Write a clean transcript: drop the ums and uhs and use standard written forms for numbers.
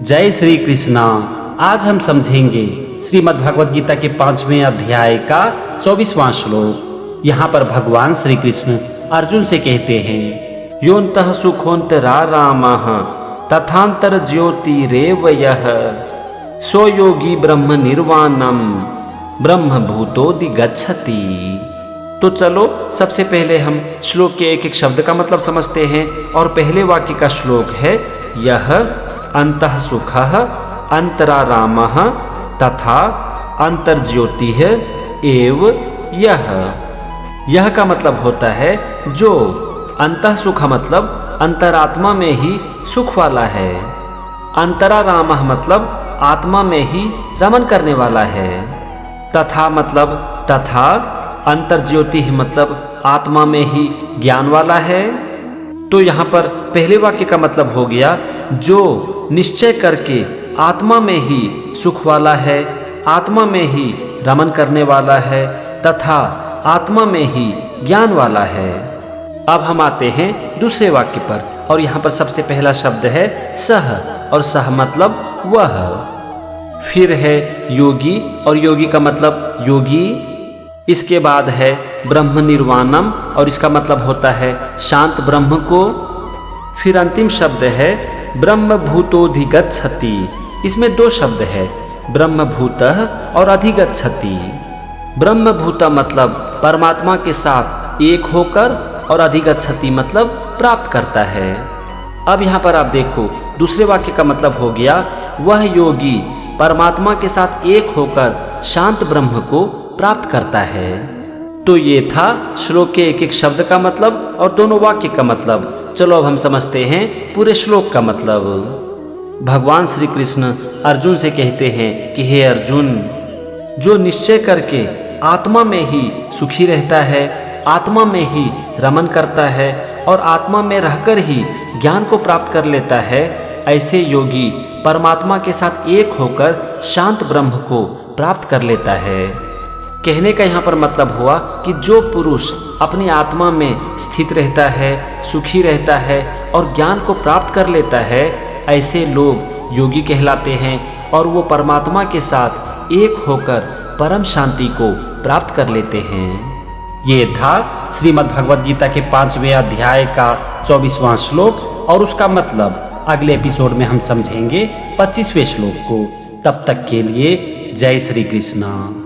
जय श्री कृष्णा। आज हम समझेंगे श्रीमद् भगवद गीता के 5वें अध्याय का 24वां श्लोक। यहाँ पर भगवान श्री कृष्ण अर्जुन से कहते हैं, योऽन्तः सुखोऽन्तरा रामः तथान्तर ज्योतिरेव यः सो योगी ब्रह्म निर्वाणम ब्रह्म भूतोऽधिगच्छति। तो चलो सबसे पहले हम श्लोक के एक एक शब्द का मतलब समझते हैं। और पहले वाक्य का श्लोक है, यह अंतः सुखः अंतरारामः तथा अंतर्ज्योतिः एव यह। यह का मतलब होता है जो। अंतः सुख मतलब अंतरात्मा में ही सुख वाला है। अंतरारामः मतलब आत्मा में ही रमन करने वाला है। तथा मतलब तथा, अंतर्ज्योति मतलब आत्मा में ही ज्ञान वाला है। तो यहाँ पर पहले वाक्य का मतलब हो गया, जो निश्चय करके आत्मा में ही सुख वाला है, आत्मा में ही रमन करने वाला है तथा आत्मा में ही ज्ञान वाला है। अब हम आते हैं दूसरे वाक्य पर। और यहाँ पर सबसे पहला शब्द है सह, और सह मतलब वह। फिर है योगी, और योगी का मतलब योगी। इसके बाद है ब्रह्म निर्वाणम, और इसका मतलब होता है शांत ब्रह्म को। फिर अंतिम शब्द है ब्रह्म भूतोऽधिगच्छति। इसमें दो शब्द है, ब्रह्म भूतः और अधिगच्छति। ब्रह्म भूत मतलब परमात्मा के साथ एक होकर, और अधिगच्छति मतलब प्राप्त करता है। अब यहाँ पर आप देखो, दूसरे वाक्य का मतलब हो गया, वह योगी परमात्मा के साथ एक होकर शांत ब्रह्म को प्राप्त करता है। तो ये था श्लोक के एक एक शब्द का मतलब और दोनों वाक्य का मतलब। चलो अब हम समझते हैं पूरे श्लोक का मतलब। भगवान श्री कृष्ण अर्जुन से कहते हैं कि हे अर्जुन, जो निश्चय करके आत्मा में ही सुखी रहता है, आत्मा में ही रमन करता है और आत्मा में रहकर ही ज्ञान को प्राप्त कर लेता है, ऐसे योगी परमात्मा के साथ एक होकर शांत ब्रह्म को प्राप्त कर लेता है। कहने का यहाँ पर मतलब हुआ कि जो पुरुष अपनी आत्मा में स्थित रहता है, सुखी रहता है और ज्ञान को प्राप्त कर लेता है, ऐसे लोग योगी कहलाते हैं और वो परमात्मा के साथ एक होकर परम शांति को प्राप्त कर लेते हैं। ये था श्रीमद् भगवद गीता के 5वें अध्याय का 24वां श्लोक, और उसका मतलब अगले एपिसोड में हम समझेंगे 25वें श्लोक को। तब तक के लिए जय श्री कृष्णा।